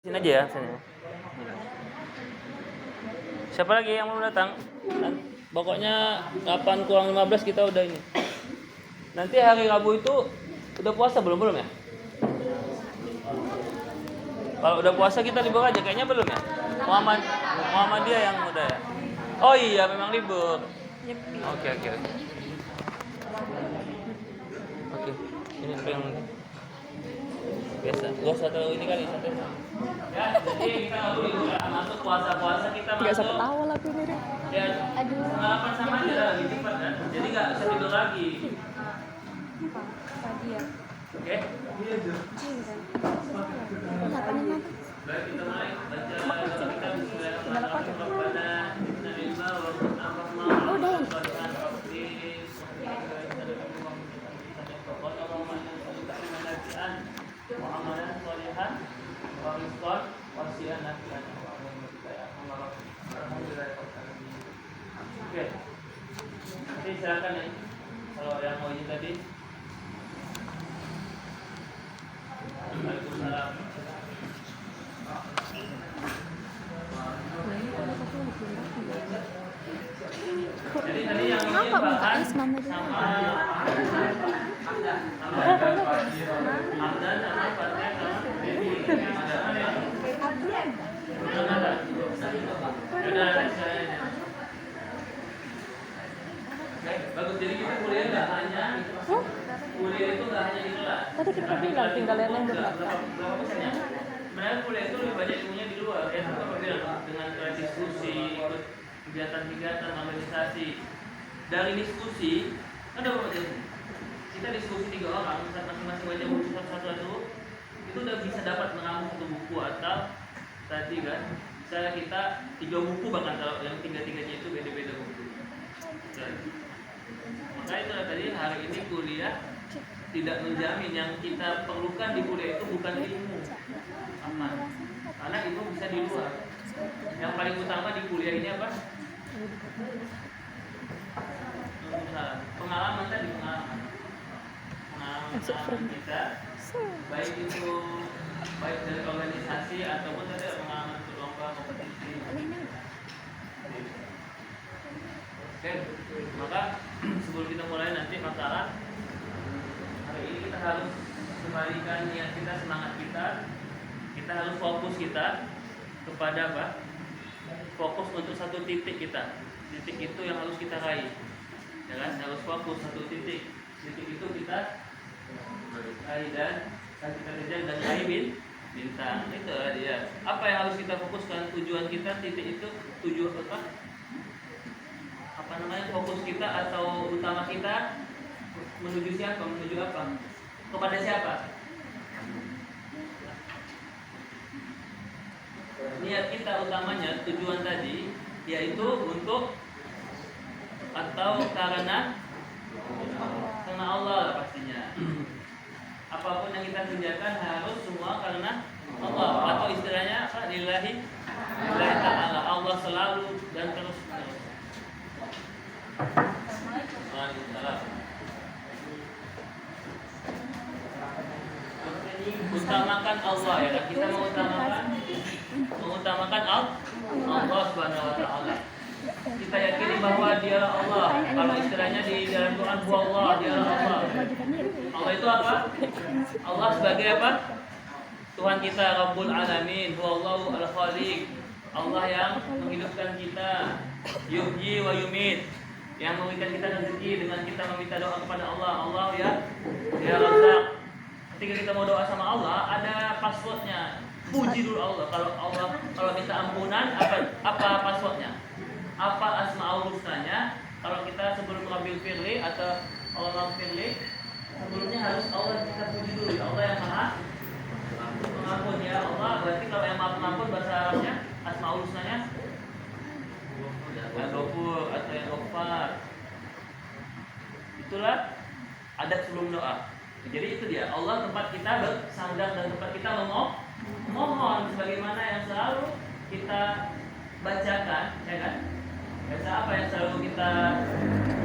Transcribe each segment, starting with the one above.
Sini aja ya, sini. Siapa lagi yang mau datang? Pokoknya 8 kurang 15 kita udah ini. Nanti hari Rabu itu udah puasa belum ya? Kalau udah puasa kita libur aja, kayaknya belum ya? Muhammadiyah yang udah ya. Oh iya, memang libur. Oke. Oke, ini yang biasa. Gak usah terlalu ini kali santai. Ya, jadi kita nggak boleh libur ya. Masuk puasa kita masuk. Nggak usah ketawa lah tuh nih. Ya, Aduh. pengalaman sama aja lagi cepat kan. Jadi nggak usah tidur lagi. Pagi ya. Oke? Kenapa nih nanti? Baik, kita mulai baca kita Bismillahirrahmanirrahim. Oh, udah ya? Oke, nanti silakan ya kalau yang mau izin tadi. Waalaikumsalam. Jadi tadi yang ini bahas sama Hamdan sama Fatih sama Devi. Ada. Bagus, jadi kita kuliah nggak hanya kuliah itu nggak hanya di kelas. Tadi kita bilang tinggal yang berapa persennya? Sebenarnya kuliah itu lebih banyak ilmunya di luar. Ya, itu apa bilang dengan diskusi, ikut kegiatan-kegiatan organisasi. Dari diskusi kan ada berapa jenis? Kita diskusi 3 orang, masing-masing baca buku satu-satu, itu udah bisa dapat mengambil satu buku atau tadi kan, misalnya kita 3 buku bahkan kalau yang 3-3-nya itu beda-beda buku. Dan, makanya itu tadi hari ini kuliah tidak menjamin yang kita perlukan di kuliah itu bukan ilmu aman, karena ilmu bisa di luar. Yang paling utama di kuliah ini apa? Pengalaman tadi, pengalaman kita, baik itu dari organisasi ataupun dari pengalaman berlomba kompetisi. Oke, maka sebelum kita mulai nanti masalah hari ini kita harus kembalikan niat kita, semangat kita harus fokus kita kepada apa? Fokus untuk satu titik kita. Titik itu yang harus kita raih. Ya kan? Harus fokus satu titik. Titik itu kita raih dan kita kejar dan raih bintang. Itu dia. Apa yang harus kita fokuskan? Tujuan kita, titik itu tujuan apa? Fokus kita atau utama kita menuju siapa? Menuju apa? Kepada siapa? Niat kita utamanya, tujuan tadi yaitu untuk atau karena Allah pastinya. Apapun yang kita kerjakan harus semua karena Allah, atau istilahnya apa? Lillahi ta'ala, Allah selalu dan terus. Utamakan Allah ya, kita mengutamakan Allah Subhanahu wa taala. Kita yakini bahwa Dia Allah. Kalau istilahnya di dalam Quran, Allah, Dia Allah. Allah itu apa? Allah sebagai apa? Tuhan kita, Rabbul Alamin, Huwallahu Al-Khaliq. Allah yang menghidupkan kita, yuhyi wa yumit, yang memberikan kita rezeki dengan kita meminta doa kepada Allah. Allah ya Razzaq. Ketika kita mau doa sama Allah, ada passwordnya. Puji dulu Allah. Kalau minta ampunan, apa passwordnya? Apa asmaul husnanya? Kalau kita sebelum mengambil firli atau Allah firli, sebelumnya harus Allah kita puji dulu. Ya Allah yang maha pengampun, ya Allah. Berarti kalau yang maha pengampun bahasa Arabnya asmaul husnanya Al-Ghafur atau yang Ghaffar. Itulah adab sebelum doa. Jadi itu dia, Allah tempat kita bersandar dan tempat kita memohon sebagaimana yang selalu kita bacakan, ya kan? Biasa apa yang selalu kita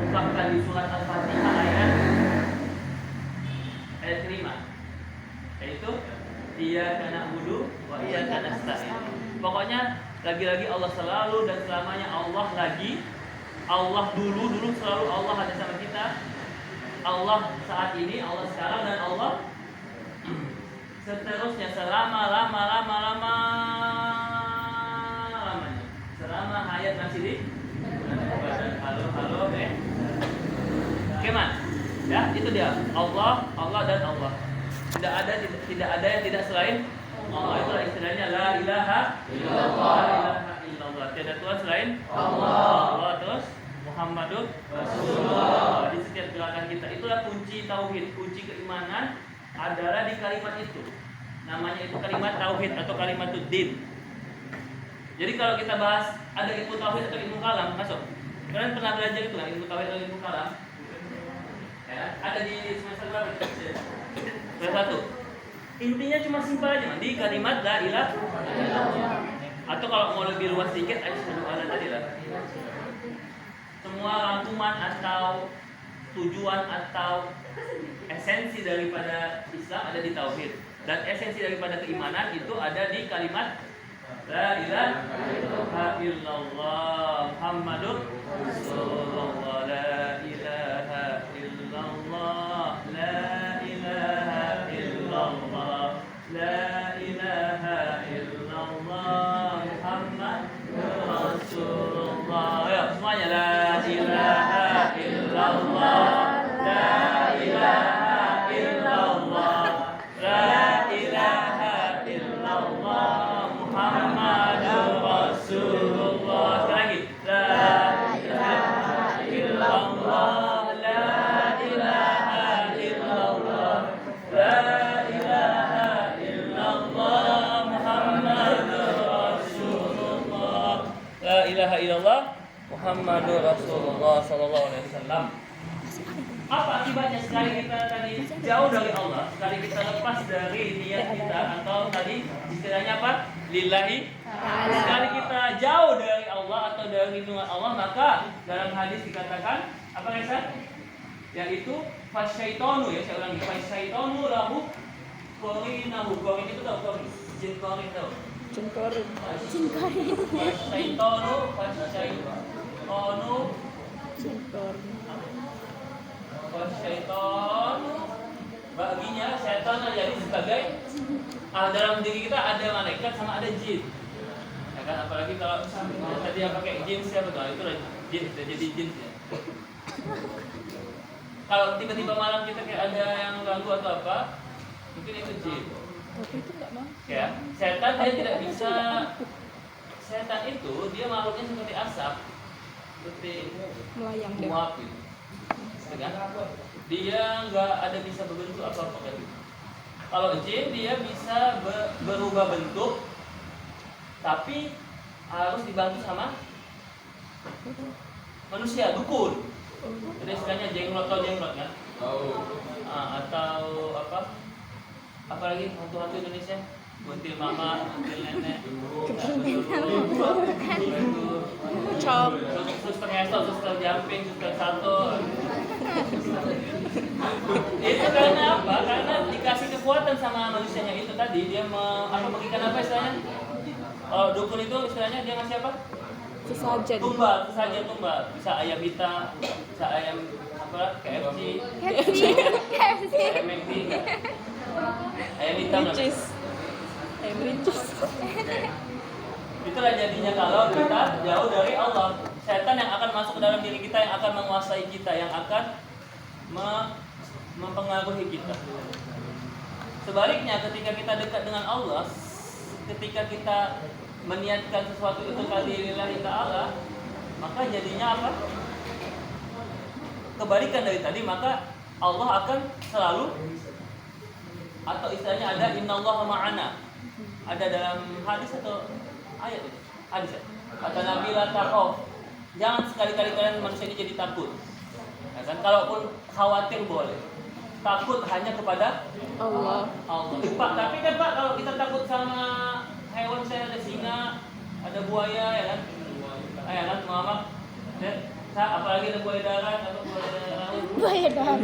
ungkapkan di surat Al-Fatihah ayat 5, yaitu Iyyaka na'budu wa wa iyyaka nasta'in. Pokoknya lagi-lagi Allah selalu dan selamanya Allah lagi. Allah dulu selalu Allah ada sama kita. Allah saat ini, Allah sekarang, dan Allah seterusnya selama-lamanya. Selama hayat masih di halo Keman. Ya, itu dia. Allah dan Allah. Tidak ada yang tidak selain Allah. Itulah istilahnya la ilaha illallah. La ilaha illallah. Tiada Tuhan selain Allah. Terus Muhammadur Rasulullah. Di setiap gerakan kita itulah kunci tauhid, kunci keimanan adalah di kalimat itu. Namanya itu kalimat tauhid atau kalimatud-din. Jadi kalau kita bahas ada ilmu tauhid atau ilmu kalam, masuk. Kalian pernah belajar itu kan, ilmu tauhid atau ilmu kalam? Ya, ada di semester berapa? Semester 1. Intinya cuma simpel aja, Man. Di kalimat la ilaha illallah. Atau kalau mau lebih luas sedikit, asyhadu alla tadi lah. Semua rangkuman atau tujuan atau esensi daripada Islam ada di tauhid, dan esensi daripada keimanan itu ada di kalimat la ilaha illallah Muhammadur Rasulullah. La ilaha illallah, la ilaha illallah, la ilaha illallah Muhammadur Rasulullah. Ayo semuanya la ilaha illallah, la ilaha illallah, la ilaha illallah Muhammadur Rasulullah. Sekali lagi, la ilaha illallah, la ilaha illallah, la ilaha illallah Muhammadur Rasulullah. La ilaha illallah Muhammadur Rasulullah sallallahu alaihi wasallam. Apa akibatnya sekali kita tadi jauh dari Allah, sekali kita lepas dari niat kita, atau tadi istilahnya apa? Lillahi. Sekali kita jauh dari Allah atau dari lindungan Allah, maka dalam hadis dikatakan apa guys? Yaitu fasyaitonu, ya saya ulangi, fasyaitonu lahu qarinahu. Qarin itu tahu qarin? Jin qarin tahu? Jin qarin. Syaitan baginya setan jadi sebagai dalam diri kita ada malaikat sama ada jin, ya kan? Apalagi kalau tadi yang pakai jin siapa tuh? Itu jin, jadi jin ya. Kalau tiba-tiba malam kita kayak ada yang ganggu atau apa, mungkin itu jin. Itu enggak mau. Ya, setan dia tidak bisa. Setan itu dia makhluknya seperti asap, seperti Melayang deh. muap gitu. Kan? Dia nggak ada bisa berbentuk apa-apa kayak gitu. Kalau jin dia bisa berubah bentuk, tapi harus dibantu sama manusia, dukun. Jadi istilahnya jenglot kan? Atau apa? Apalagi hantu-hantu Indonesia? Buntil mama, buntil nenek, Cok. suster ngesot, suster jumping, suster salto. Itu karena apa? Karena dikasih kekuatan sama manusianya itu tadi. Dia memberikan apa istilahnya? Kalau dukun itu istilahnya dia ngasih apa? Sesajen. Tumbal. Bisa ayam hitam, bisa ayam apa? KFC. Ayam McD. Ayam hitam. Itulah jadinya kalau kita jauh dari Allah. Setan yang akan masuk ke dalam diri kita, yang akan menguasai kita, yang akan mempengaruhi kita. Sebaliknya ketika kita dekat dengan Allah, ketika kita meniatkan sesuatu itu lillahi ta'ala, maka jadinya apa? Kebalikan dari tadi, maka Allah akan selalu, atau istilahnya ada innallaha ma'ana. Ada dalam hadis atau ayat itu? Hadis ya? Kata Nabi la takhaf. Jangan sekali-kali kalian manusia ini jadi takut. Ya kan? Kalaupun khawatir boleh. Takut hanya kepada Allah. Pak, tapi kan Pak, kalau kita takut sama hewan, saya ada singa, ada buaya, ya kan? Ya kan, Muhammad. Ya, apalagi ada buaya darat atau buaya darat.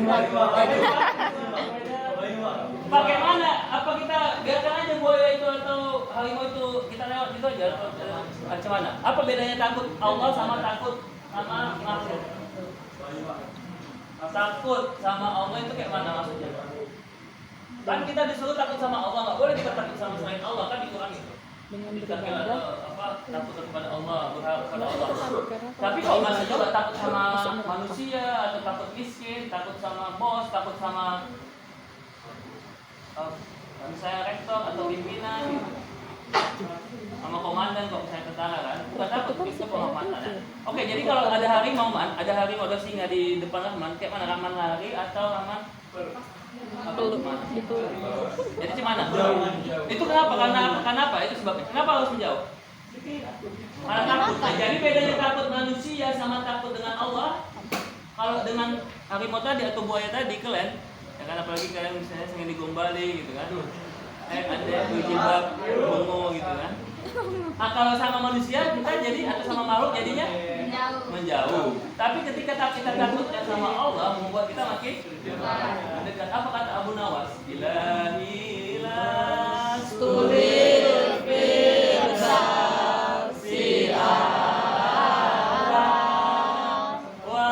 Bagaimana? Apa kita biarkan aja buaya itu atau harimau itu kita lewat gitu aja macam mana? Apa bedanya takut Allah sama takut sama makhluk? Takut sama Allah itu kayak mana maksudnya? Kan kita disuruh takut sama Allah, nggak boleh kita takut sama selain Allah, kan dikurangi itu. Dengan Kita beribadah takut kepada Allah, berharap kepada Allah. karena Tapi kalau masih juga takut sama manusia atau takut miskin, takut sama bos, takut sama misalnya rektor atau pimpinan, sama komandan kalau misalnya tentara kan, bukan takut itu penghormatannya. Oke, jadi kalau ada harimau ada singa di depan Rahman, kayak mana? Rahman lari atau Rahman peluk gitu. jadi gimana? Itu kenapa? Karena apa? Itu sebabnya. Kenapa harus menjauh? Karena takut. Nah, jadi bedanya takut manusia sama takut dengan Allah. Kalau dengan harimau tadi atau buaya tadi kalian, ya kan apalagi kalian misalnya sengaja digombali gitu kan. Ada berjilbab bungo gitu kan. Nah, kalau sama manusia kita jadi atau sama makhluk jadinya menjauh. Tapi ketika kita takutnya sama Allah membuat kita makin dekat. Apa kata Abu Nawas? Ilahi lastubil firdausi a'la wa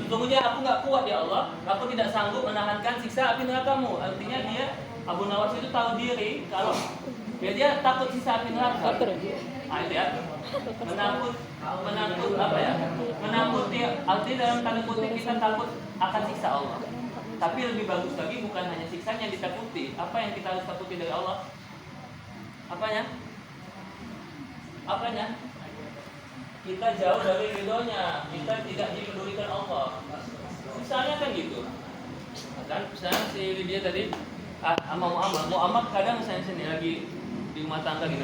sesungguhnya aku nggak kuat ya Allah, aku tidak sanggup menahankan siksa api nerakamu. Artinya dia Abu Nawas itu tahu diri kalau dia takut siksa api neraka. Nah itu ya, menakut apa ya? Menakuti, artinya dalam tanda kutip kita takut akan siksa Allah. Tapi lebih bagus lagi bukan hanya siksanya yang ditakuti. Apa yang kita harus takuti dari Allah? Apanya? Kita jauh dari ridhonya, kita tidak dipedulikan Allah. Misalnya kan gitu. Kan misalnya si Lydia tadi mau amal kadang misalnya sini lagi di rumah tangga gitu.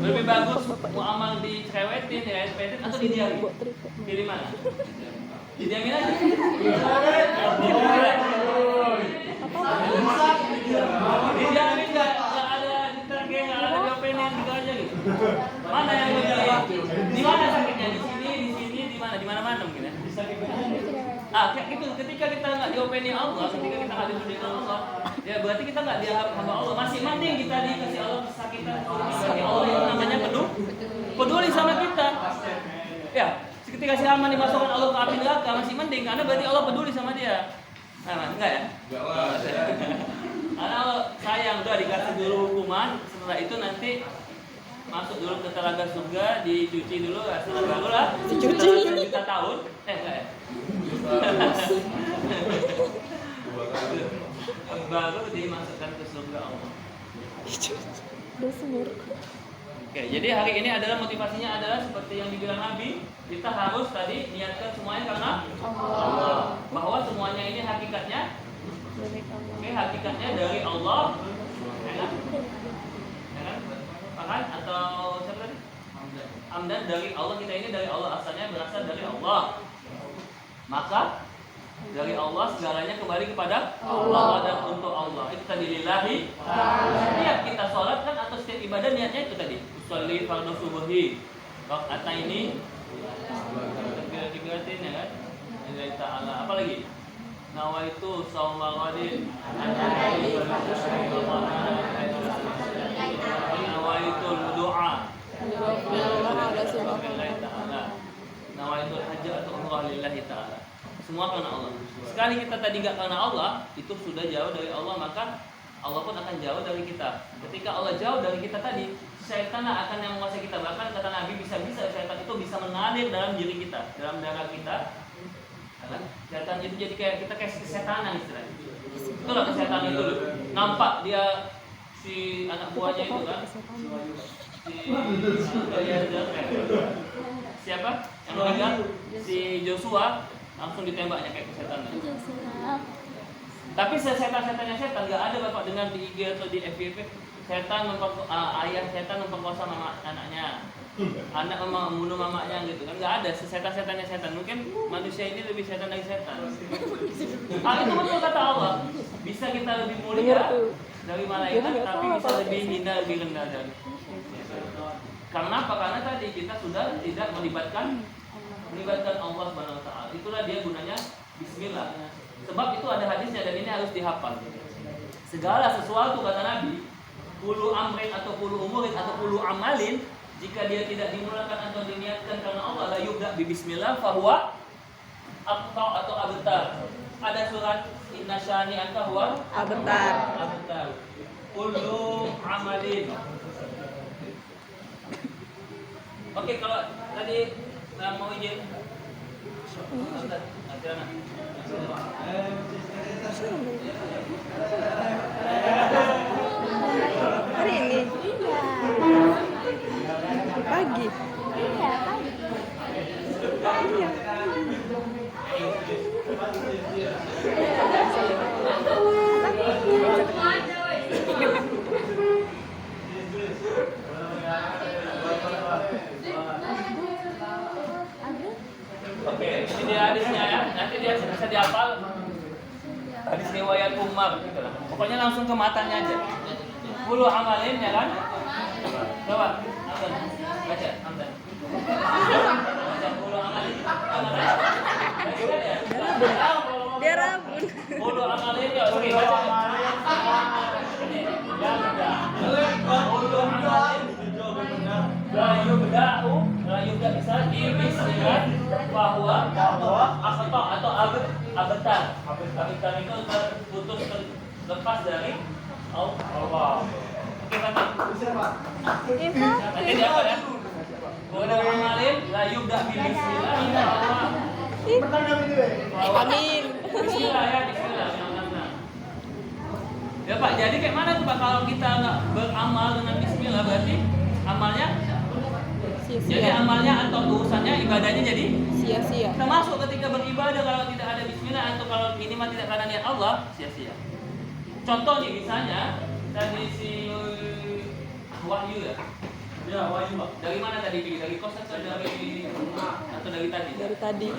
Lebih bagus mau amal dicerewetin, direpetin atau didiamin? Pilih mana? Didiamin aja. Didiamin nggak ada diterge, nggak ada diopenin gitu aja gitu. Mana yang lebih? Di mana sakitnya? Di sini, di mana mungkin ya. Kayak gitu. Ketika kita nggak diopenin Allah, ketika kita nggak dipedulikan Allah, ya berarti kita nggak dianggap hamba Allah. Masih mending kita dikasih Allah kesakitan dari Allah yang namanya peduli sama kita. Ya, ketika si Haman dimasukkan Allah ke api neraka masih mending karena berarti Allah peduli sama dia. Nah, enggak ya? Karena Allah sayang udah dikasih dulu hukuman, setelah itu nanti masuk dulu ke telaga surga, dicuci dulu, setelah baru lah dicuci juta tahun. Enggak ya? Baru dimasukkan ke surga Allah. Oke, jadi hari ini adalah motivasinya adalah seperti yang dibilang Nabi, kita harus tadi niatkan semuanya karena Allah. Bahwa semuanya ini hakikatnya hakikatnya dari Allah. Ya kan? Bahkan atau siapa tadi? Amdan dari Allah, kita ini dari Allah, asalnya berasal dari Allah. Maka dari Allah segalanya kembali kepada Allah dan untuk Allah. Itu tadi lillahi. Setiap kita sholat kan atau setiap ibadah niatnya itu tadi. Usolli fardhu subuhi. Rakaat ini tiga-tigatin ya kan. Lillahi ta'ala. Apa lagi? Nawaitu shauma ghadin. Nawaitu du'a. Nawaitu hajj atau umrah lillahi ta'ala. Semua karena Allah. Sekali kita tadi nggak karena Allah, itu sudah jauh dari Allah, maka Allah pun akan jauh dari kita. Ketika Allah jauh dari kita tadi, syaitan akan yang menguasai kita. Bahkan kata Nabi bisa-bisa syaitan itu bisa mengalir dalam diri kita, dalam darah kita. Syaitan itu jadi kita kayak kesetanan istilahnya. Itulah kesetanan itu loh. Nampak dia si anak buahnya itu kan. Siapa? Yang meninggal? Si Joshua. Langsung ditembaknya kayak setan. Tapi setan-setannya setan nggak ada bapak dengar di IG atau di FYP ayah setan memperkosa mama anaknya, anak membunuh mamanya gitu kan, nggak ada. Setan-setannya setan. Mungkin manusia ini lebih setan dari setan. Itu betul kata Allah. Bisa kita lebih mulia dari malaikat, tapi bisa lebih hina, lebih rendah dari. Karena apa? Karena tadi kita sudah tidak melibatkan melibatkan Allah Subhanahu wa taala. Itulah dia gunanya bismillah. Sebab itu ada hadisnya dan ini harus dihafal. Segala sesuatu kata Nabi, kulu amrin atau kulu umurin atau kulu amalin, jika dia tidak dimulakan atau diniatkan karena Allah, la yubda bi bismillah fahuwa aqta atau abtar. Ada surat inna syani anta huwa Abtar. abtar. Kullu amalin. Oke, kalau tadi mau izin Hari ini pagi. Iya, pagi. Iya. Oke, ini dia hadisnya ya. Nanti dia bisa dihafal. Hadis riwayat Umar gitu lah. Pokoknya langsung ke matanya aja. Kulu amalin ya kan? Coba, Hamdan. Baca, Hamdan. Baca kulu amalin. Dia rabun. Kulu amalin ya. Oke, baca. Kulu amalin. La yubda bisa bismillah bahwa akhta atau abtar. Abtar itu terputus terlepas dari Allah. Oke, kata. Nanti dia apa ya? Kulu amalin la yubda bismillah bahwa Amin. bismillah ya, bismillah. Ya Pak, jadi kayak mana tuh Pak kalau kita nggak beramal dengan bismillah berarti amalnya jadi Sia-sia. amalnya atau urusannya ibadahnya jadi Sia-sia. termasuk ketika beribadah kalau tidak ada bismillah atau kalau minimal tidak karena niat Allah sia-sia. Contoh nih misalnya tadi si Wahyu ya. Ya, Wahyu Pak. Dari mana tadi? Dari kos atau dari rumah atau dari tadi? Dari tadi.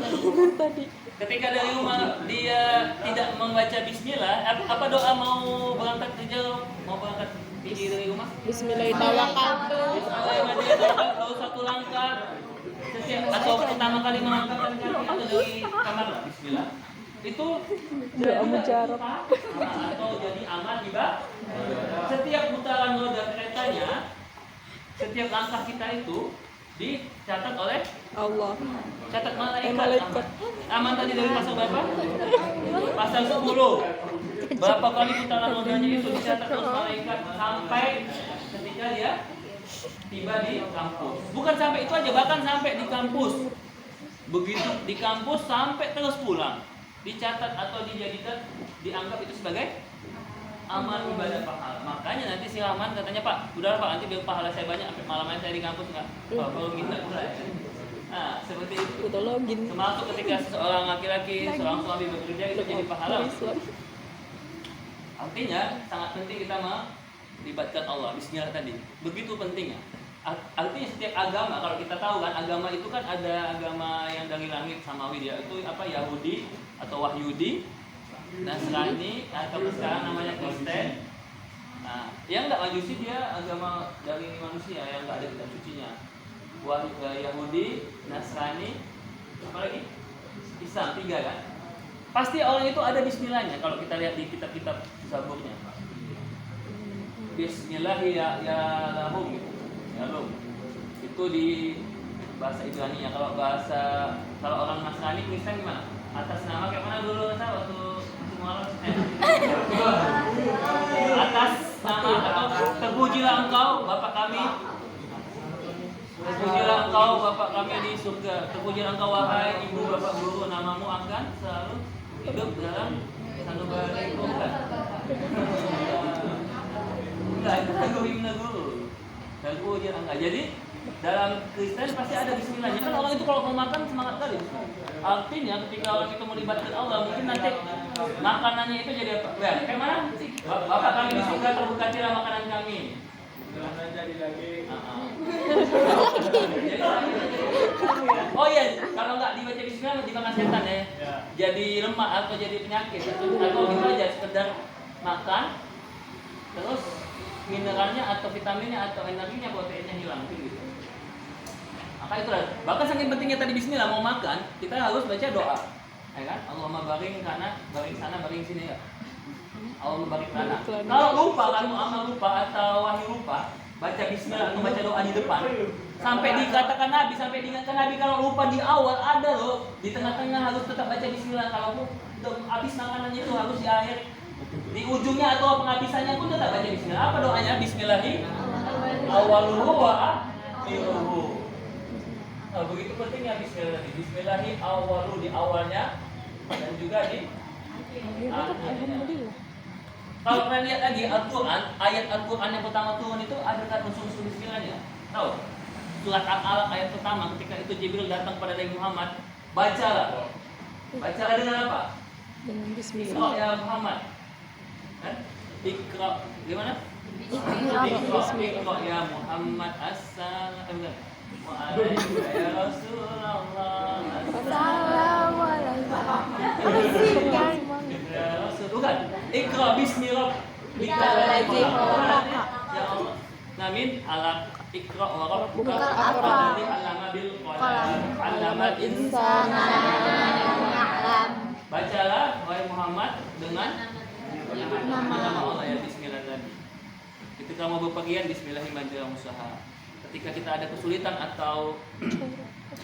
Tadi. Ketika dari rumah dia tidak membaca bismillah, apa doa mau berangkat kerja, mau berangkat pergi dari rumah? Bismillahirrahmanirrahim. Bismillahirrahmanirrahim. Kalau satu langkah setiap atau pertama kali mengangkatkan kaki atau dari kamar bismillah. Itu Doa mujarab. atau jadi amal ibadah. Setiap putaran roda keretanya, setiap langkah kita itu dicatat oleh Allah. catat malaikat. Malaikat. Aman tadi dari pasal berapa? Pasal 10. Berapa kali putaran rodanya itu dicatat oleh malaikat sampai ketika dia tiba di kampus. Bukan sampai itu aja, bahkan sampai di kampus. Begitu di kampus sampai terus pulang. Dicatat atau dijadikan dianggap itu sebagai amal ibadah pahala. Makanya nanti si Rahman katanya, Pak, udah Pak, nanti biar pahala saya banyak sampai malamnya saya di kampus enggak? Pak, kalau minta pula ya. Nah, seperti itu. Betul login. Termasuk ketika seorang laki-laki, seorang suami bekerja itu jadi pahala. Artinya sangat penting kita melibatkan Allah. Bismillah tadi. Begitu pentingnya. Artinya setiap agama, kalau kita tahu kan agama itu kan ada agama yang dari langit samawi dia itu apa Yahudi atau Wahyudi, Nasrani atau sekarang namanya Kristen. Nah, yang enggak Majusi dia agama dari manusia yang enggak ada kitab sucinya. Yahudi, Nasrani, apa lagi? Islam, 3 kan? Pasti orang itu ada bismillahnya kalau kita lihat di kitab-kitab Zaburnya. Bismillahirrahmanirrahim gitu. Shalom. Itu di bahasa Ibrani ya. Kalau orang Nasrani Kristen gimana? Atas nama kayak mana dulu saya waktu Muharram? Atas nama atau terpujilah engkau Bapa kami. Terpujilah engkau Bapa kami di surga. Terpujilah engkau wahai ibu bapak guru, namamu akan selalu hidup dalam sanubari bukan. Enggak, itu lagu himne guru. Dan pujian enggak. Jadi dalam Kristen pasti ada bismillahnya. Kan orang itu kalau mau makan semangat kali. Artinya ketika orang itu melibatkan Allah, mungkin nanti makanannya itu jadi apa? Ya, kayak mana? Bapak kami di surga terberkatilah makanan kami. Jangan jadi lagi. Oh iya, kalau nggak dibaca bismillah dimakan setan ya. Jadi lemah atau jadi penyakit atau gitu aja sekedar makan terus mineralnya atau vitaminnya atau energinya proteinnya hilang gitu. Maka itulah. Bahkan saking pentingnya tadi bismillah mau makan, kita harus baca doa. Ya kan? Allahumma baring kana, baring sana, baring sini ya. Allahumma barik lana. Kalau lupa, kamu amal lupa atau wahyu lupa, baca bismillah atau baca doa di depan. Sampai dikatakan Nabi, sampai diingatkan Nabi kalau lupa di awal ada loh, di tengah-tengah harus tetap baca bismillah. Kalau habis makanannya itu harus di akhir, di ujungnya atau penghabisannya pun tetap baca bismillah. Apa doanya? Bismillahi awaluhu wa akhiruhu. Nah, begitu pentingnya bismillah. Bismillahi awalu di awalnya dan juga di akhirnya. Kalau kalian lihat lagi Al-Quran, ayat Al-Quran yang pertama turun itu ada kata unsur bismillahnya. Tahu? Surat Al-Alaq ayat pertama ketika itu Jibril datang kepada Nabi Muhammad, bacalah. Bacalah dengan apa? Dengan bismillah. Iqra ya Muhammad. Kan? Iqra gimana? Iqra ya Muhammad assalamu alaikum ya Rasulullah. Bukan. Iqra bismi rabbikal ladzi khalaq. Ya Allah. Namin alaq Iqra wa rabbuka alladzi 'allama bil qalam 'allamal insana ma ya'lam. Bacalah wahai Muhammad dengan nama Allah ya bismillah tadi. Ketika mau berpergian bismillahirrahmanirrahim usaha. Ketika kita ada kesulitan atau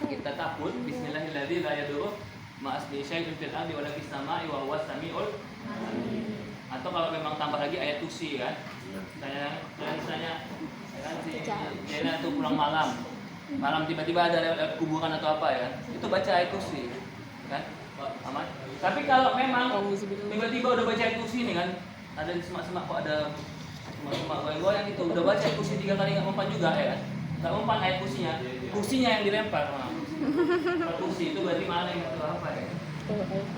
kita takut bismillahirrahmanirrahim la yadurru ma'asmi syai'un fil ardi wa la fis sama'i wa huwas samiul alim. Atau kalau memang tambah lagi ayat kursi kan. Misalnya kan si Jena itu pulang malam tiba-tiba ada lewat kuburan atau apa ya, itu baca ayat kursi kan aman. Tapi kalau memang tiba-tiba udah baca ayat kursi ini kan, ada di semak-semak kok ada semak-semak goyang-goyang itu udah baca ayat kursi 3 kali nggak mempan juga ya kan, nggak mempan ayat kursinya yang dilempar kursi itu berarti mana yang itu apa ya,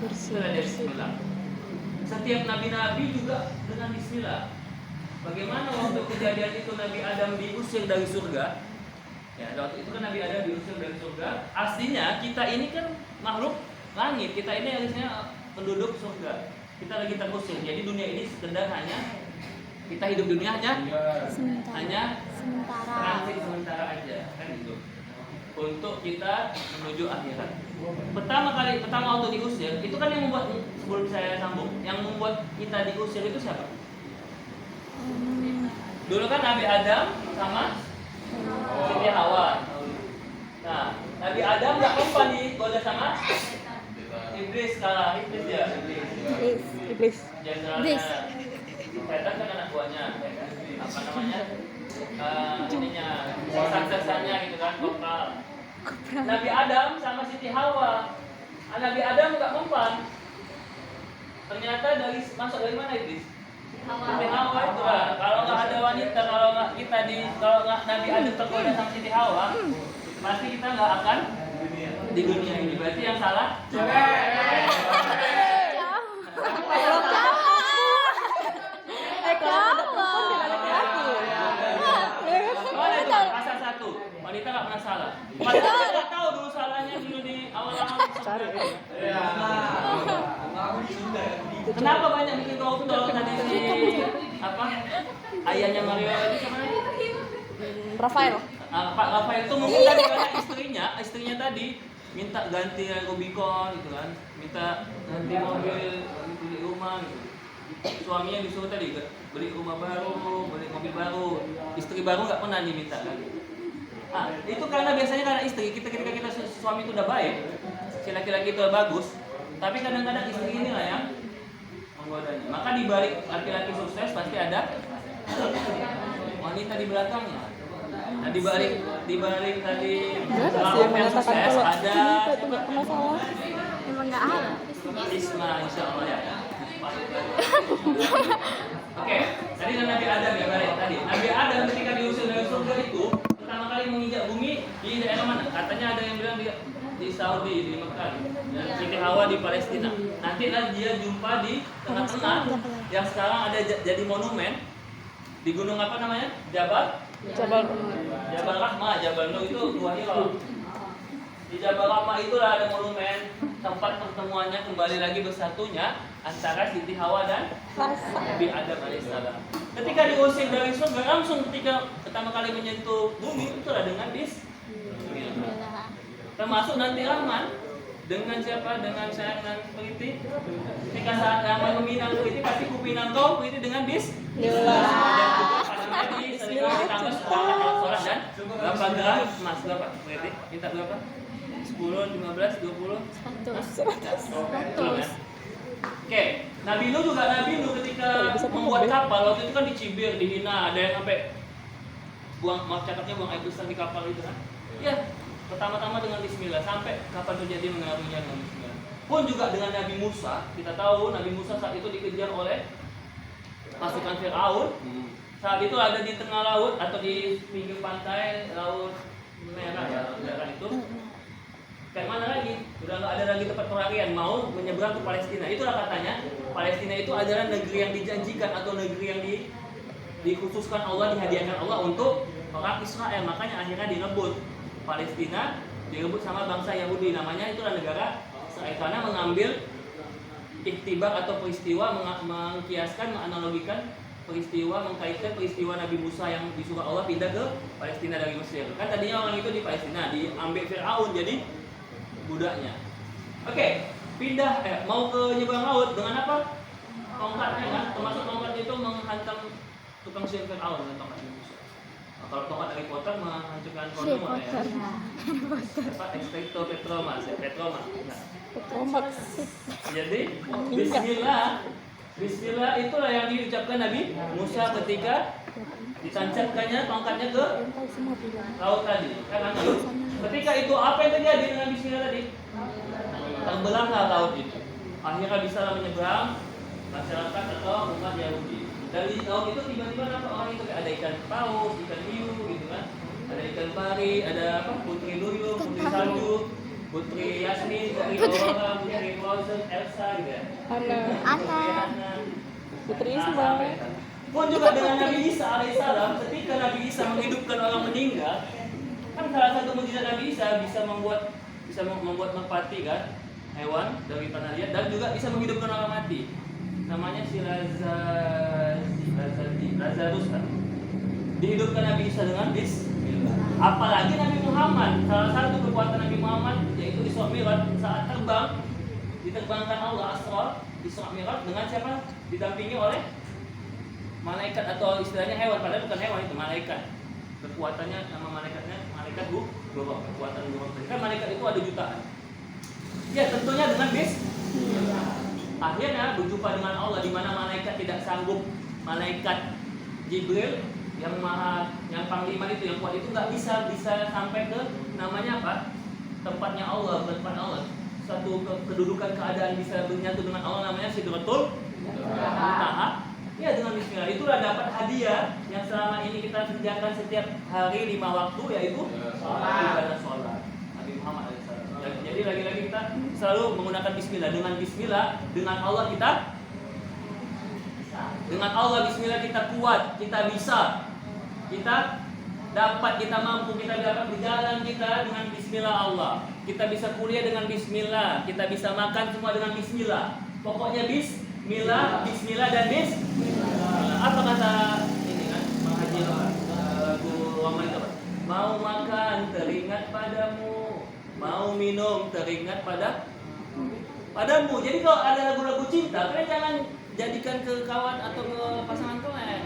itu ada bismillah. Setiap nabi-nabi juga dengan bismillah. Bagaimana waktu kejadian itu Nabi Adam diusir dari surga? Ya, waktu itu kan Nabi Adam diusir dari surga. Aslinya kita ini kan makhluk langit. Kita ini harusnya penduduk surga. Kita lagi terusir. Jadi dunia ini sekedar hanya kita hidup dunia hanya transit sementara aja, kan gitu. Untuk kita menuju akhirat. Pertama waktu diusir, itu kan yang membuat, sebelum saya sambung, yang membuat kita diusir itu siapa? Dulu kan Nabi Adam sama Siti Hawa. Nah, Nabi Adam nggak mempan digoda sama iblis, kalah iblis ya. Iblis. Jenderalnya. Setan kan anak buahnya, ya kan? Apa namanya? Ininya, raksasanya gitu kan, kopral. Nabi Adam sama Siti Hawa. Nabi Adam nggak mempan. Ternyata masuk dari mana iblis? Siti Hawa itu lah. Kalau nggak ada wanita, kalau nggak Nabi Adam tergoda sama Siti Hawa, pasti kita nggak akan di dunia ini. Berarti yang salah pasal 1 wanita nggak pernah salah. Padahal kita tahu dulu salahnya dulu di awal-awal. Kenapa banyak bikin koruptor tadi si apa ayahnya Mario itu siapa? Rafael. Pak Rafael itu mungkin tadi karena istrinya tadi minta ganti Rubicon gitu kan, minta ganti mobil, beli rumah gitu. Suaminya disuruh tadi beli rumah baru, beli mobil baru, istri baru nggak pernah diminta lagi. Itu karena biasanya karena istri ketika kita suami itu udah baik, si laki-laki itu bagus, tapi kadang-kadang istri inilah yang menggodanya. Maka di balik laki-laki sukses pasti ada wanita di belakangnya. Nah di balik tadi yang sukses ada emang nggak ada Isma insya Allah ya. Oke, tadi Nabi Adam ya balik tadi. Nabi Adam ketika diusir dari surga itu pertama kali menginjak bumi di daerah mana? Katanya ada yang bilang di Saudi, di Mekah, dan Siti Hawa di Palestina. Nantilah dia jumpa di tengah-tengah yang sekarang ada jadi monumen di gunung apa namanya? Jabal Rahmah, Jabal Nur itu Gua Hira. Di Jabal Rahmah itulah ada monumen tempat pertemuannya kembali lagi bersatunya antara Siti Hawa dan Nabi Adam alaihissalam. Ketika diusir dari surga langsung ketika pertama kali menyentuh bumi itulah dengan bismillah. Termasuk nanti aman dengan siapa? Dengan saya dan peliti. Ketika saat aman meminang peliti pasti kupinang kau peliti dengan bismillah. Dan juga pada Nabi sering ditambah sholat dan berapa gram emas berapa peliti? Minta berapa? 10, 15, 20, 100. Oke, Nabi Nuh juga ketika membuat kapal waktu itu kan dicibir, dihina, ada yang sampai buang air besar di kapal itu kan. Ya, pertama-tama dengan bismillah sampai kapal terjadi mengaruhinya dengan bismillah. Pun juga dengan Nabi Musa, kita tahu Nabi Musa saat itu dikejar oleh pasukan Firaun. Saat itu ada di tengah laut atau di pinggir pantai laut merah ya, daerah itu. Kayak mana lagi? Udah nggak ada lagi tempat pelarian, mau menyeberang ke Palestina. Itulah katanya, Palestina itu adalah negeri yang dijanjikan atau negeri yang dikhususkan Allah, dihadiahkan Allah untuk orang Israel. Makanya akhirnya direbut Palestina, direbut sama bangsa Yahudi. Namanya itulah negara Israel karena mengambil iktibar atau peristiwa, mengkiaskan, menganalogikan peristiwa, mengkaitkan peristiwa Nabi Musa yang disuruh Allah pindah ke Palestina dari Mesir. Kan tadinya orang itu di Palestina, diambil Firaun jadi budaknya. Oke, pindah mau ke nyeberang laut dengan apa? Tongkatnya kan, termasuk tongkat itu menghantam tukang sihir Firaun dengan tongkat Nabi Musa. Nah, kalau tongkat Harry Potter menghancurkan Voldemort ya. Apa? Expecto Patronum, Petromax. Jadi Bismillah itulah yang diucapkan Nabi Musa ketika ditancapkannya tongkatnya ke laut tadi. Kan ketika itu apa yang terjadi dengan Bismillah tadi? Terbelahlah laut itu. Akhirnya bisa menyeberang masyarakat atau umat Yahudi. Dan di laut itu tiba-tiba apa orang itu ada ikan paus, ikan hiu gitu kan. Ada ikan pari, ada apa? Putri Duyung, Putri Salju, Putri Yasmin, Putri Aurora, Putri Frozen, Elsa gitu ya. Anna, Putri Isma. Pun juga dengan Nabi Isa alaihissalam, ketika Nabi Isa menghidupkan orang meninggal, kan salah satu mukjizat Nabi Isa bisa membuat merpati kan, hewan dari tanah liat, dan juga bisa menghidupkan orang mati. Namanya si Lazarus kan. Dihidupkan Nabi Isa dengan bismillah. Apalagi Nabi Muhammad, salah satu kekuatan Nabi Muhammad yaitu Isra Mi'raj saat terbang, diterbangkan Allah Isra Mi'raj dengan siapa? Didampingi oleh malaikat atau istilahnya hewan, padahal bukan hewan itu malaikat. Kekuatannya nama malaikatnya malaikat buruk, kekuatan buruk. Kan malaikat itu ada jutaan. Ya tentunya dengan bismillah. Akhirnya berjumpa dengan Allah di mana malaikat tidak sanggup, malaikat Jibril yang panglima itu yang kuat itu nggak bisa sampai ke namanya apa? Tempatnya Allah, tempat Allah. Satu kedudukan keadaan bisa menyatu dengan Allah namanya Sidratul Muntaha. Ya dengan bismillah itulah dapat hadiah yang selama ini kita kerjakan setiap hari 5 waktu yaitu ibadah sholat Nabi Muhammad SAW. Jadi lagi-lagi kita selalu menggunakan bismillah. Dengan Allah bismillah kita kuat, kita bisa, kita dapat, kita mampu, kita dapat berjalan kita dengan bismillah Allah. Kita bisa kuliah dengan bismillah, kita bisa makan semua dengan bismillah. Pokoknya bismillah dan bismillah. Apa kata ini kan Bang Haji lagu Roma itu apa? Mau makan teringat padamu, mau minum teringat padamu. Jadi kalau ada lagu-lagu cinta, kalian jangan jadikan ke kawan atau ke pasangan kalian.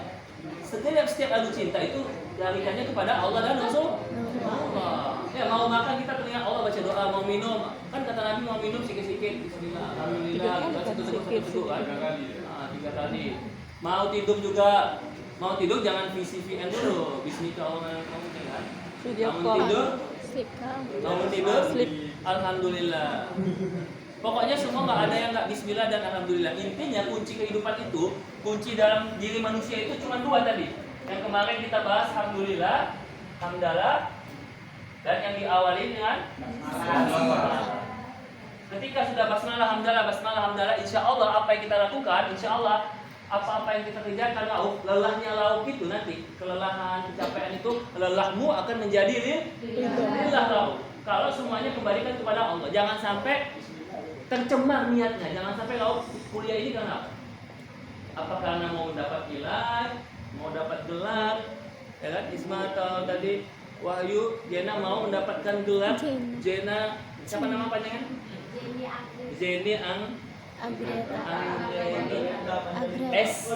Setiap lagu cinta itu dialihkannya kepada Allah dan Rasul Allah. Ya mau makan kita teringat Allah, baca doa, mau minum kan kata Nabi mau minum sikit-sikit bismillah, alhamdulillah, satu kan. 3 kali. Mau tidur jangan VCVN dulu, bismillahirrahmanirrahim kan. Mau tidur alhamdulillah. Pokoknya semua nggak ada yang nggak bismillah dan alhamdulillah. Intinya kunci kehidupan itu, kunci dalam diri manusia itu cuma 2 tadi. Yang kemarin kita bahas alhamdulillah, hamdalah, dan yang diawali dengan basmalah. Ketika sudah basmalah, hamdalah, insya Allah apa yang kita lakukan, insya Allah apa-apa yang kita kerjakan lelahnya lauk itu nanti kelelahan, kecapean itu lelahmu akan menjadi lelah lauk. Kalau semuanya kembalikan kepada Allah, jangan sampai tercemar niatnya, jangan sampai lauk kuliah ini karena apa? Karena mau dapat nilai, mau dapat gelar, ya kan? Isma atau tadi Wahyu, Jena mau mendapatkan gelar Jena, siapa nama panjangnya? Zeni Agreta. S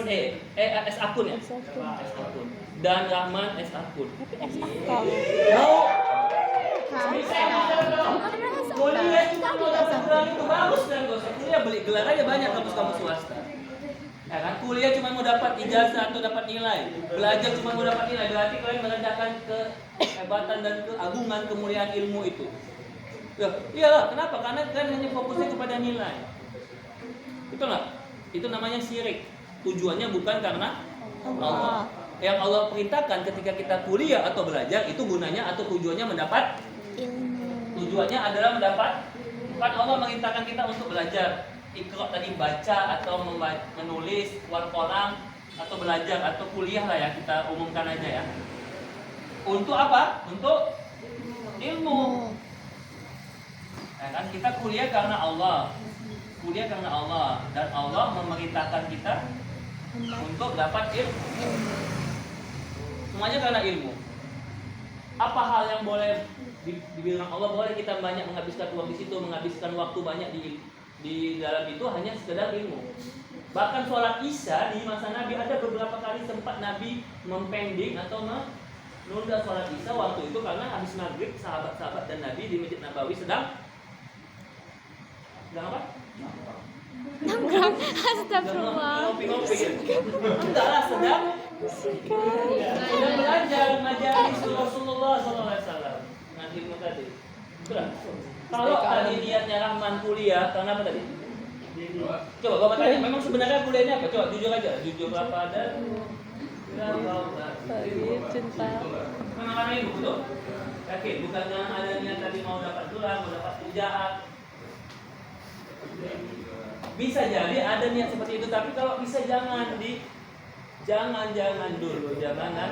akun ya? Satu. S akun. Dan Rahman S akun. Tapi Asakal. Mau Bukan kuliah cuma mau dapat gelar itu bagus kan, gak usah kuliah, beli gelar aja banyak kampus-kampus swasta. Ya kan, kuliah cuma mau dapat ijazah atau dapat nilai, belajar cuma mau dapat nilai, berarti kalian merendahkan kehebatan dan keagungan kemuliaan ilmu itu. Ya, iyalah, kenapa? Karena kalian hanya fokusnya kepada nilai. Itu nggak? Itu namanya syirik. Tujuannya bukan karena Allah. Yang Allah perintahkan ketika kita kuliah atau belajar itu gunanya atau tujuannya mendapat Ilmu. tujuannya adalah mendapat. Kan Allah merintahkan kita untuk belajar. Iqra tadi baca atau menulis, buat orang atau belajar atau kuliah lah ya, kita umumkan aja ya. Untuk apa? Untuk ilmu. Ya kan, kita kuliah karena Allah. Kuliah karena Allah dan Allah memerintahkan kita untuk dapat ilmu. Semuanya karena ilmu. Apa hal yang boleh dibilang Allah boleh kita banyak menghabiskan uang di situ, menghabiskan waktu banyak di dalam itu hanya sekedar ilmu. Bahkan sholat Isya di masa Nabi ada beberapa kali sempat Nabi mempending atau menunda sholat Isya waktu itu karena habis maghrib sahabat-sahabat dan Nabi di Masjid Nabawi sedang apa? Nongkrong. Astagfirullah. Ngopi-ngopi ya. Enggak lah, sedang belajar majelis Rasulullah SAW. Nanti ilmu tadi. Betul. Kalau tadi niatnya Rahman kuliah, karena apa tadi? Coba Bapak tanya, memang sebenarnya kuliahnya apa? Coba jujur aja, jujur apa ada? Cinta. Memang karena ilmu, betul? Yakin, bukan karena ada niat tadi mau dapat gelar, mau dapat kerjaan. Bisa jadi ada niat seperti itu, tapi kalau bisa jangan dulu, jangan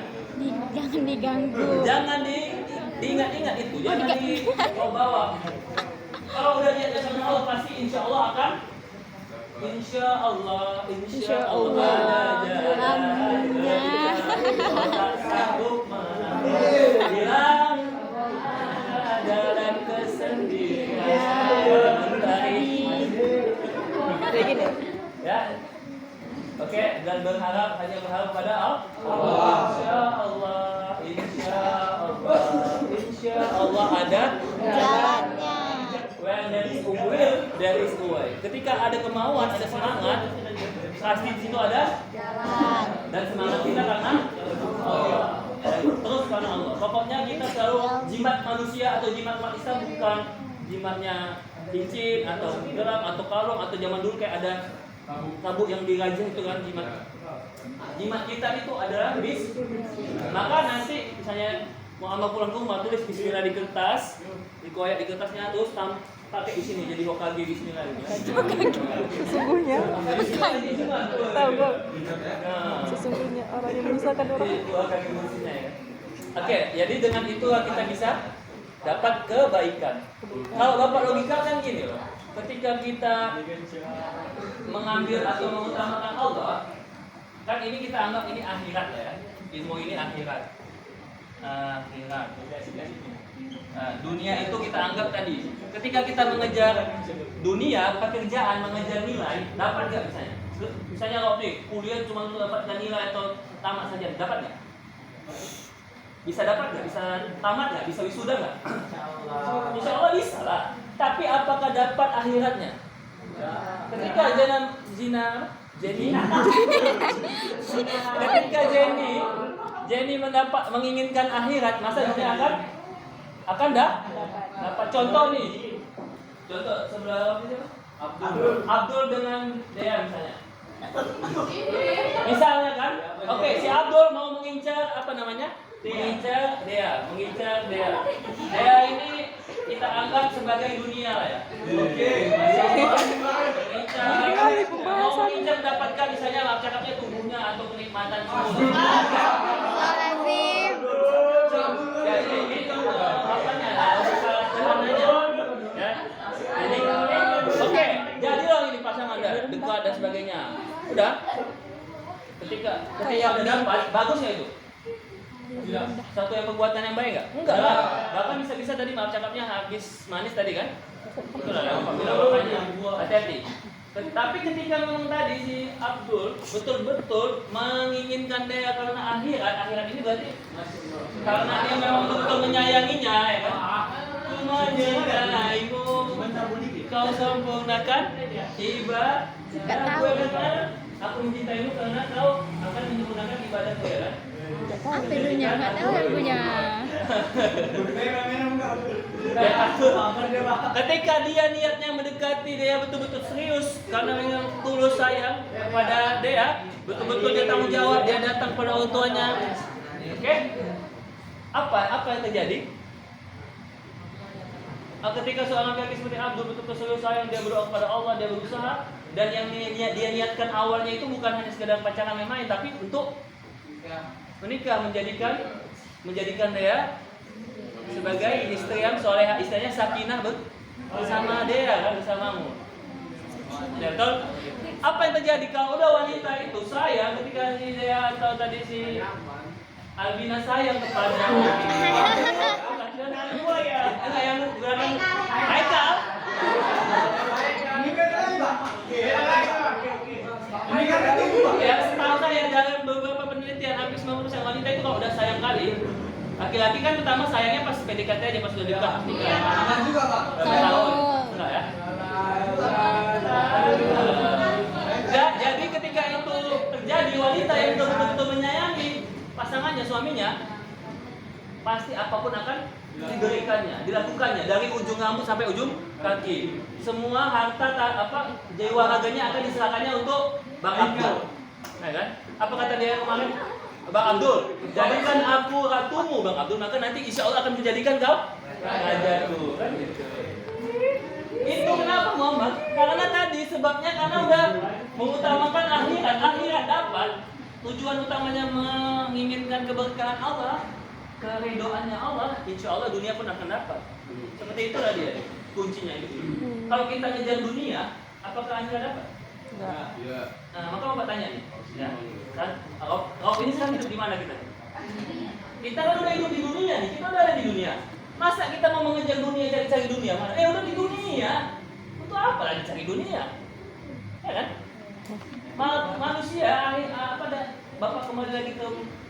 diganggu. Jangan diingat-ingat itu, jangan dibawa. Kalau udah niatnya sama Allah pasti insya Allah akan insya Allah ada jalannya. Tak sanggup hilang dalam kesendirian. Kayak gini. Ya. Oke, dan hanya berharap pada Allah. Insya Allah ada Jalannya. when there is will, there is a way. Ketika ada kemauan, ada semangat, pasti di situ ada Jalan. dan semangat kita karena Allah. Terus karena Allah. Pokoknya kita selalu jimat manusia atau jimat umat Islam bukan jimatnya cincin atau geram atau kalung atau zaman dulu kayak ada sabuk yang dirajah itu kan jimat kita itu adalah maka nanti misalnya mau amal pulang ke rumah tulis bismillah di kertas, dikoyak di kertasnya terus pakai di sini jadi Hokage bismillah gitu. Sesungguhnya tahu gak? Nah, Sesungguhnya orang yang menyusahkan orang. itu Hokage bismillah ya. Oke, jadi dengan itulah kita bisa dapat kebaikan. Kalau Bapak logika kan gini loh. Ketika kita mengambil atau mengutamakan Allah, kan ini kita anggap ini akhirat ya. Ilmu ini akhirat. Dunia itu kita anggap tadi. Ketika kita mengejar dunia, pekerjaan, mengejar nilai, dapat nggak misalnya? Misalnya kalau nih kuliah cuma untuk dapatkan nilai atau tamat saja, dapat nggak? Bisa dapat nggak? Bisa tamat nggak? Bisa wisuda nggak? Insya Allah bisa lah. Tapi apakah dapat akhiratnya? Ketika ketika Jenny menginginkan akhirat, masa dunia akan dapat. Contoh nih. Contoh sebelah Abdul dengan Dea misalnya. Misalnya kan, oke, si Abdul mau mengincar apa namanya? Mengincar Dea. Dea ini kita anggap sebagai dunia lah ya. Oke. Mau mengincar mendapatkan misalnya cakapnya tubuhnya atau kenikmatan semua. Ya ini contoh apanya? Ya. Ini. Oke, jadi loh ini pasangan dekat dan sebagainya. Udah. Ketika udah dapat, bagus nggak itu? Satu yang perbuatan yang baik nggak? Enggak lah. Bahkan bisa-bisa tadi maaf cakapnya habis manis tadi kan? Betul lah. Makanya hati-hati. Tapi ketika memang tadi si Abdul betul-betul menginginkan dia karena akhirat ini berarti karena dia memang betul menyayanginya, ya kan? Ku menyangaimu, kau sempurnakan ibadah. Aku mencintaimu karena kau akan menyempurnakan ibadahku, ya kan? Apa itunya? Nggak tahu lagunya. Ketika dia niatnya mendekati, dia betul-betul serius karena memang tulus sayang kepada dia, betul-betul dia tanggung jawab, dia datang pada orang tuanya. Oke? Apa yang terjadi? Ketika seorang laki seperti Abdul betul-betul serius sayang, dia berdoa kepada Allah, dia berusaha, dan yang dia niatkan awalnya itu bukan hanya sekedar pacaran main-main, tapi untuk menikah, menjadikan dia sebagai istri yang soleha, istilahnya sakinah bersama dia kan, bersamamu. Ya, betul? Apa yang terjadi kalau udah wanita itu sayang ketika si dia atau tadi si Albina sayang kepada yang bukan Haikal. Ya, setahu saya dalam beberapa penelitian hampir 90% wanita itu kalau udah sayang kali, laki-laki kan pertama sayangnya pas PDKT aja, pas udah dekat. Jangan juga, Pak. Enggak ya? Jadi ketika itu terjadi, wanita yang betul-betul menyayangi pasangannya, suaminya, pasti apapun akan diberikannya, dilakukannya dari ujung rambut sampai ujung kaki. Semua harta jiwa raganya akan diserahkannya untuk Bang Abdul. Nah, kan? Apa kata dia kemarin? Bang Abdul, jadikan aku ratumu, Bang Abdul, maka nanti insya Allah akan menjadikan kau rajaku. Kan gitu. Itu kenapa Muhammad? Karena tadi sebabnya karena udah mengutamakan akhirat dapat. Tujuan utamanya menginginkan keberkahan Allah, keridoannya Allah, insya Allah dunia pun akan dapat. Seperti itulah dia kuncinya itu. Kalau kita ngejar dunia, apakah akhirat dapat? Enggak. Nah, maka Bapak tanya nih, ya, kan? Kalau ini sekarang hidup di mana kita? Kita kan udah hidup di dunia nih, kita udah ada di dunia. Masa kita mau mengejar dunia, cari dunia mana? Udah di dunia. Untuk apa lagi cari dunia? Ya kan? Manusia, Bapak kembali lagi ke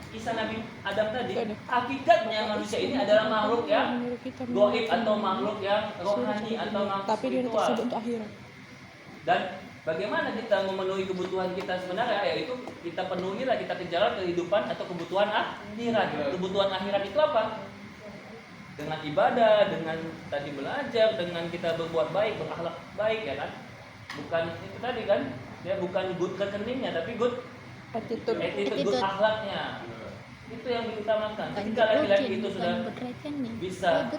kisah Nabi Adam tadi. Hakikatnya manusia ini adalah makhluk yang goib atau makhluk yang rohani atau makhluk tapi dia spiritual. tersebut untuk akhirat. Dan bagaimana kita memenuhi kebutuhan kita sebenarnya, yaitu kita penuhilah, kita kejar kehidupan atau kebutuhan akhirat. Kebutuhan akhirat itu apa? Dengan ibadah, dengan tadi belajar, dengan kita berbuat baik, berakhlak baik, ya kan? Bukan itu tadi kan? Ya, bukan good rekeningnya, tapi good attitude, good akhlaknya. Itu yang diutamakan. Ketika laki-laki itu sudah bisa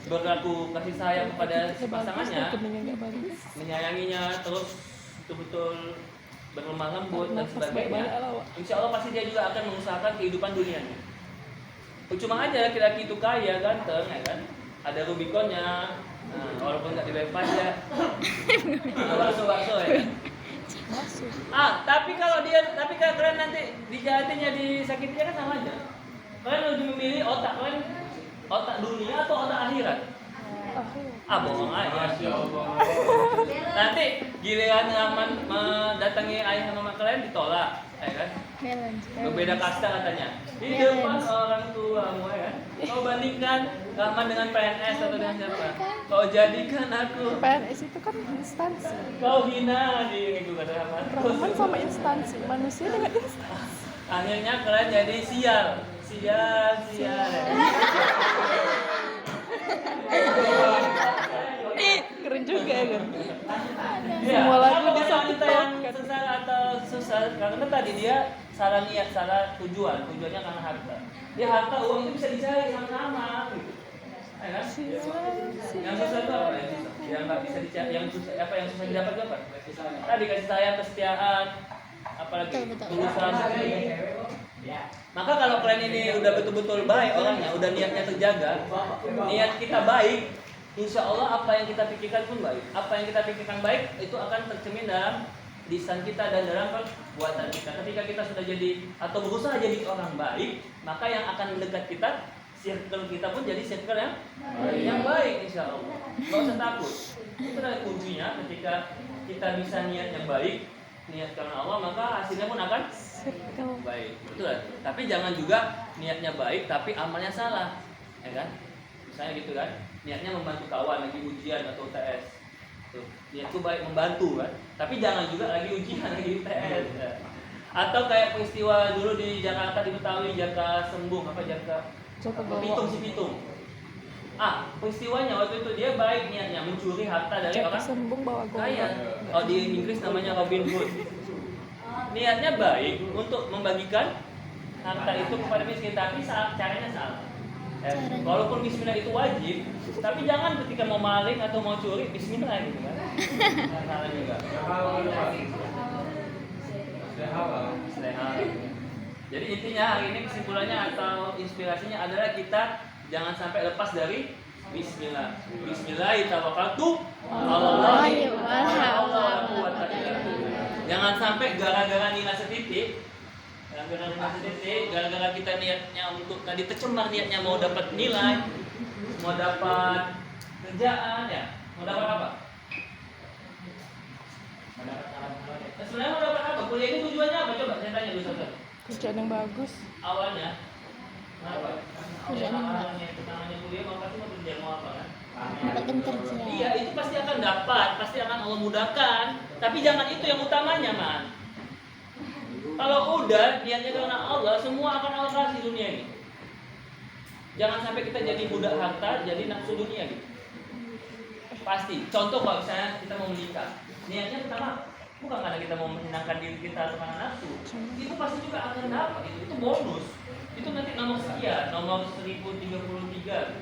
berlaku kasih sayang kepada pasangannya, menyayanginya, terus betul-betul berlemah lembut dan sebagainya, insya Allah pasti dia juga akan mengusahakan kehidupan dunianya. Cuma aja laki-laki itu kaya, ganteng, ya kan? Ada Rubiconnya, walaupun nggak dibayar pajak, bakso ya. Tapi kalau kalian nanti dijahatinya, disakitinya kan sama aja. Kalian lebih memilih otak kalian, otak dunia atau otak akhirat? Bohong aja. Nanti giliran aman mendatangi ayah mama kalian ditolak, ya kan? Berbeda kasta katanya. Di depan orang tuamu, ya kan? Kau bandingkan Rahman dengan PNS atau dengan siapa? Kau jadikan aku. PNS itu kan instansi. Kau hina di itu kata Rahman. Rahman sama instansi, manusia dengan instansi. Akhirnya kalian jadi sial. Keren juga kan. Ya, Semua lagu kalau bisa wanita yang sesat atau susah, karena tadi dia salah niat, salah tujuannya karena harta. Dia harta, uang itu bisa dicari sama-sama gitu. Ya kan? Yang susah itu apa? Yang nggak bisa dicari, yang susah didapat itu apa? Tadi kasih sayang, kesetiaan, apalagi berusaha sendiri. Maka kalau kalian ini udah betul-betul baik orangnya, udah niatnya terjaga, niat kita baik, insya Allah apa yang kita pikirkan pun baik. Apa yang kita pikirkan baik itu akan tercermin dalam lisan kita dan dalam perbuatan kita. Ketika kita sudah jadi atau berusaha jadi orang baik, maka yang akan mendekat kita, circle kita pun jadi circle yang baik, insya Allah. Nggak usah takut. Itu adalah kuncinya. Ketika kita bisa niatnya baik, niat karena Allah, maka hasilnya pun akan baik. Betul. Tapi jangan juga niatnya baik tapi amalnya salah, ya kan? Misalnya gitu kan, niatnya membantu kawan lagi ujian atau UTS. Tuh, niatku baik membantu kan, tapi jangan juga lagi ujian lagi UTS. Ya. Atau kayak peristiwa dulu di Jakarta, di Betawi, Jaka Sembung apa Jaka Pitung, si Pitung. Peristiwanya waktu itu dia baik niatnya mencuri harta dari Jaka orang Sembung bawa kaya. golok. Oh, di Inggris namanya Robin Hood. Niatnya baik untuk membagikan harta itu kepada miskin, tapi caranya salah. Walaupun bismillah itu wajib, tapi jangan ketika mau maling atau mau curi bismillah gitu kan. Salah juga. Jadi intinya hari ini kesimpulannya atau inspirasinya adalah kita jangan sampai lepas dari bismillah. Bismillahirrahmanirrahim. Jangan sampai gara-gara nilai setitik, gara-gara kita niatnya untuk tadi tercemar niatnya mau dapat nilai, mau dapat kerjaan ya, mau dapat apa? Sebenarnya mau dapat apa? Kuliah ini tujuannya apa? Coba saya tanya dulu saudara. Kerjaan yang bagus. Awalnya, kenapa? Kerjaan yang awalnya pertamanya kuliah mau pasti mau kerja mau apa kan? Mendapatkan kerja. Iya, itu pasti akan dapat, pasti akan Allah mudahkan. Tapi jangan itu yang utamanya, man. Kalau udah niatnya karena Allah, semua akan Allah kasih dunia ini. Jangan sampai kita jadi budak harta, jadi nafsu dunia gitu. Pasti. Contoh kalau misalnya kita mau menikah, niatnya pertama bukan karena kita mau menyenangkan diri kita atau karena nafsu. Itu pasti juga akan dapat itu bonus. Itu nanti nomor sekian, nomor 1033.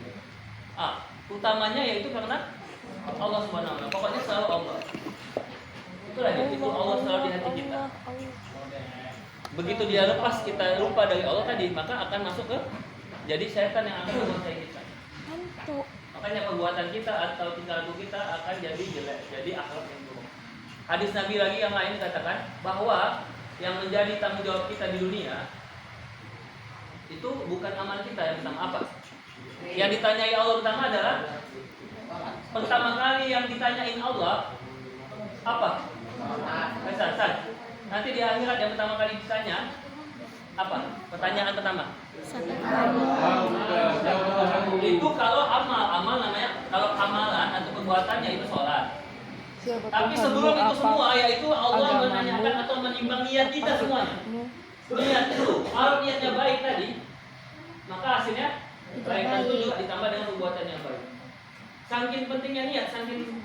Utamanya yaitu karena Allah Subhanahu wa taala. Pokoknya selalu Allah. Itulah itu Allah selalu di hati kita. Begitu dia lepas kita lupa dari Allah tadi, maka akan masuk ke jadi setan yang akan menguasai kita. Makanya perbuatan kita atau tingkah laku kita akan jadi jelek, jadi akhlak yang buruk. Hadis Nabi lagi yang lain katakan bahwa yang menjadi tanggung jawab kita di dunia itu bukan amal kita yang pertama apa? Yang ditanyai Allah pertama adalah pertama kali yang ditanyain Allah apa? Kesan. Nanti di akhirat yang pertama kali ditanya apa? Pertanyaan pertama. Itu kalau amal namanya, kalau amalan atau perbuatannya itu sholat. Tapi sebelum itu semua yaitu Allah menanyakan atau menimbang niat kita semuanya. Niat itu, kalau niatnya baik tadi, maka hasilnya baik, tentu juga ditambah dengan perbuatan yang baik. Saking pentingnya niat, saking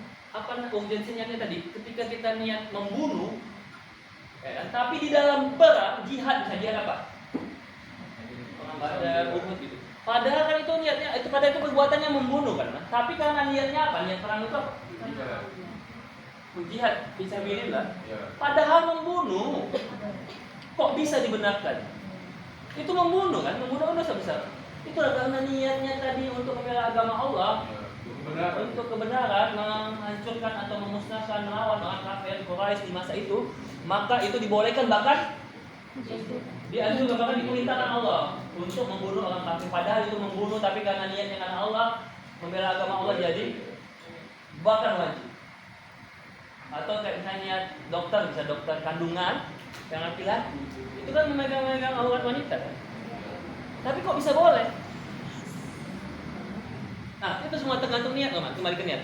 urgensinya tadi, ketika kita niat membunuh, ya kan? Tapi di dalam perang jihad, bisa jihad apa? Perang Badar, Uhud gitu. Padahal kan itu niatnya, padahal itu perbuatannya membunuh kan? Tapi karena niatnya apa? Niat perang itu apa? Jihad, fisabilillah. Padahal membunuh, kok bisa dibenarkan? Itu membunuh kan? Membunuh dosa besar. Itu karena niatnya tadi untuk membela agama Allah, untuk kebenaran, menghancurkan atau memusnahkan, melawan orang kafir Quraisy di masa itu, maka itu dibolehkan, bahkan dianjurkan, bahkan diperintahkan Allah untuk membunuh orang kafir. Padahal itu membunuh, tapi karena niatnya karena Allah, membela agama Allah, jadi bahkan wajib. Atau kayak misalnya dokter, bisa dokter kandungan yang laki-laki, itu kan memegang aurat wanita kan? Tapi kok bisa boleh? Nah, itu semua tergantung niat, teman. Kembali ke niat.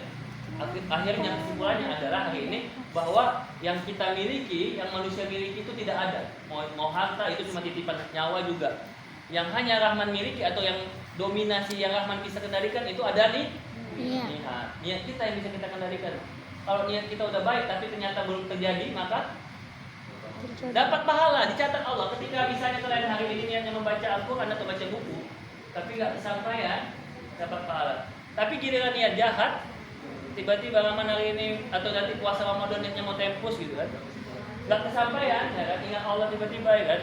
Akhirnya kesimpulannya adalah hari ini bahwa yang kita miliki, yang manusia miliki itu tidak ada. Mau harta itu cuma titipan, nyawa juga. Yang hanya Rahman miliki atau yang dominasi yang Rahman bisa kendalikan itu ada nih. Niat kita yang bisa kita kendalikan. Kalau niat kita udah baik tapi ternyata belum terjadi, maka dapat pahala, dicatat Allah. Ketika misalnya kalian hari ini niatnya membaca Al-Quran atau baca buku, tapi nggak kesampaian, dapat pahala. Tapi giliran niat jahat, tiba-tiba Rahman hari ini atau nanti puasa Ramadan niatnya mau tempus gitu kan, nggak kesampaian, ya kan? Ingat Allah tiba-tiba ya kan,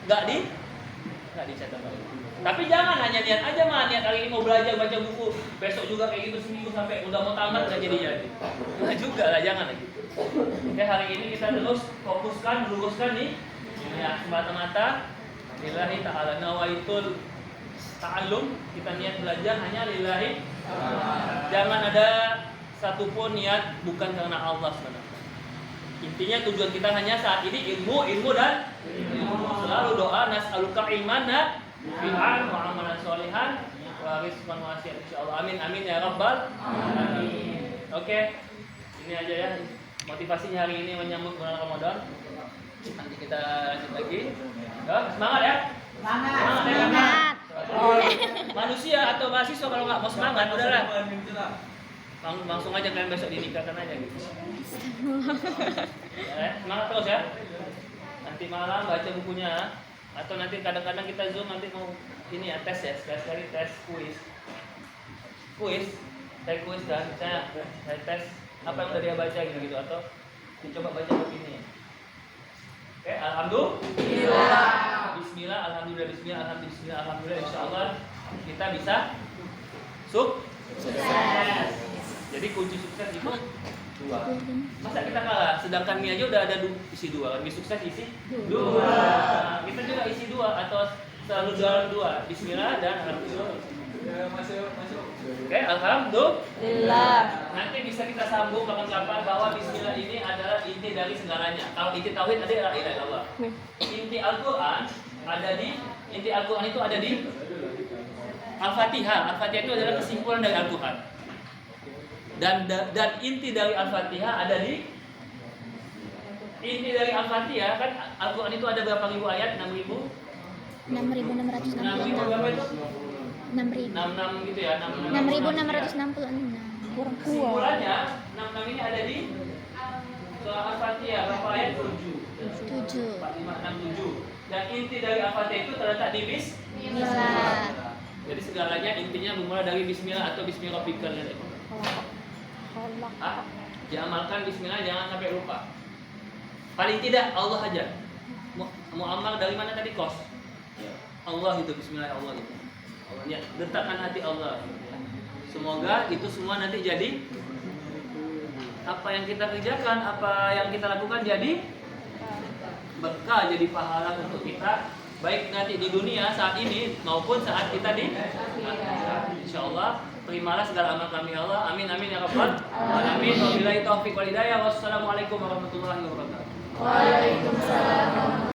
nggak dicatat Allah. Tapi jangan hanya niat aja mah, niat kali ini mau belajar baca buku, besok juga kayak gitu seminggu sampai udah mau tamat nggak jadi. Nggak juga lah, jangan lagi. Oke, hari ini kita terus fokuskan, luruskan nih ya, semata-mata lillahi ta'ala, nawaitul ta'allum, kita niat belajar hanya lillahi. Jangan ada satupun niat bukan karena Allah SWT. Intinya tujuan kita hanya saat ini ilmu dan ilmu. Selalu doa nas'aluka ilman nafi'an wa amalan sholihan wa rizqan wasi'an insyaallah. Amin amin ya rabbal alamin. Oke. Ini aja ya motivasinya hari ini menyambut bulan Ramadan. Nanti kita lanjut lagi. Semangat ya. Semangat ya. Semangat. Manusia atau mahasiswa kalau nggak mau semangat udahlah. Langsung aja kalian besok dinikahkan aja gitu. Semangat terus ya. Nanti malam baca bukunya atau nanti kadang-kadang kita zoom nanti mau ini ya tes ya, sekali tes kuis saya kuis kan, saya tes apa yang udah dia baca gitu atau dicoba baca begini. Oke, alhamdulillah. Bismillah, alhamdulillah, bismillah, alhamdulillah, alhamdulillah, insyaallah kita bisa sukses. Jadi kunci sukses itu dua. Masa kita kalah? Sedangkan mie aja udah ada isi dua. Mie sukses isi dua. Nah, kita juga isi dua atau selalu jualan dua. Bismillah dan alhamdulillah. Masuk. Oke, alhamdulillah. Nanti bisa kita sambung kapan-kapan bahwa bismillah ini adalah inti dari segalanya. Kalau inti tauhid ada la ilaha illallah. Inti Al-Qur'an itu ada di Al-Fatihah. Al-Fatihah itu adalah kesimpulan dari Al-Qur'an. Dan inti dari Al-Fatihah ada di inti dari Al-Fatihah kan Al-Qur'an itu ada berapa ribu ayat? 6.666. 6.000 berapa itu? 6.000. 66 gitu ya, 6.666. Kurang tua. Kesimpulannya 66 ini ada di surah Al-Fatihah berapa ayat? 7. 4, 5, 6, 7. Dan inti dari Al-Fatihah itu terletak di Bismillah. Jadi segalanya intinya bermula dari bismillah atau bismillahirrahmanirrahim. Diamalkan bismillah, jangan sampai lupa. Paling tidak Allah aja. Mau amal dari mana tadi kos? Allah itu bismillah Allah itu. Ya, letakkan hati Allah. Semoga itu semua nanti jadi apa yang kita kerjakan, apa yang kita lakukan jadi berkah, jadi pahala untuk kita baik nanti di dunia saat ini maupun saat kita di akhirat. Insyaallah terimalah segala amal kami Allah. Amin amin ya rabbal alamin. Wabillahi taufiq wal hidayah. Wassalamualaikum warahmatullahi wabarakatuh. Waalaikumsalam.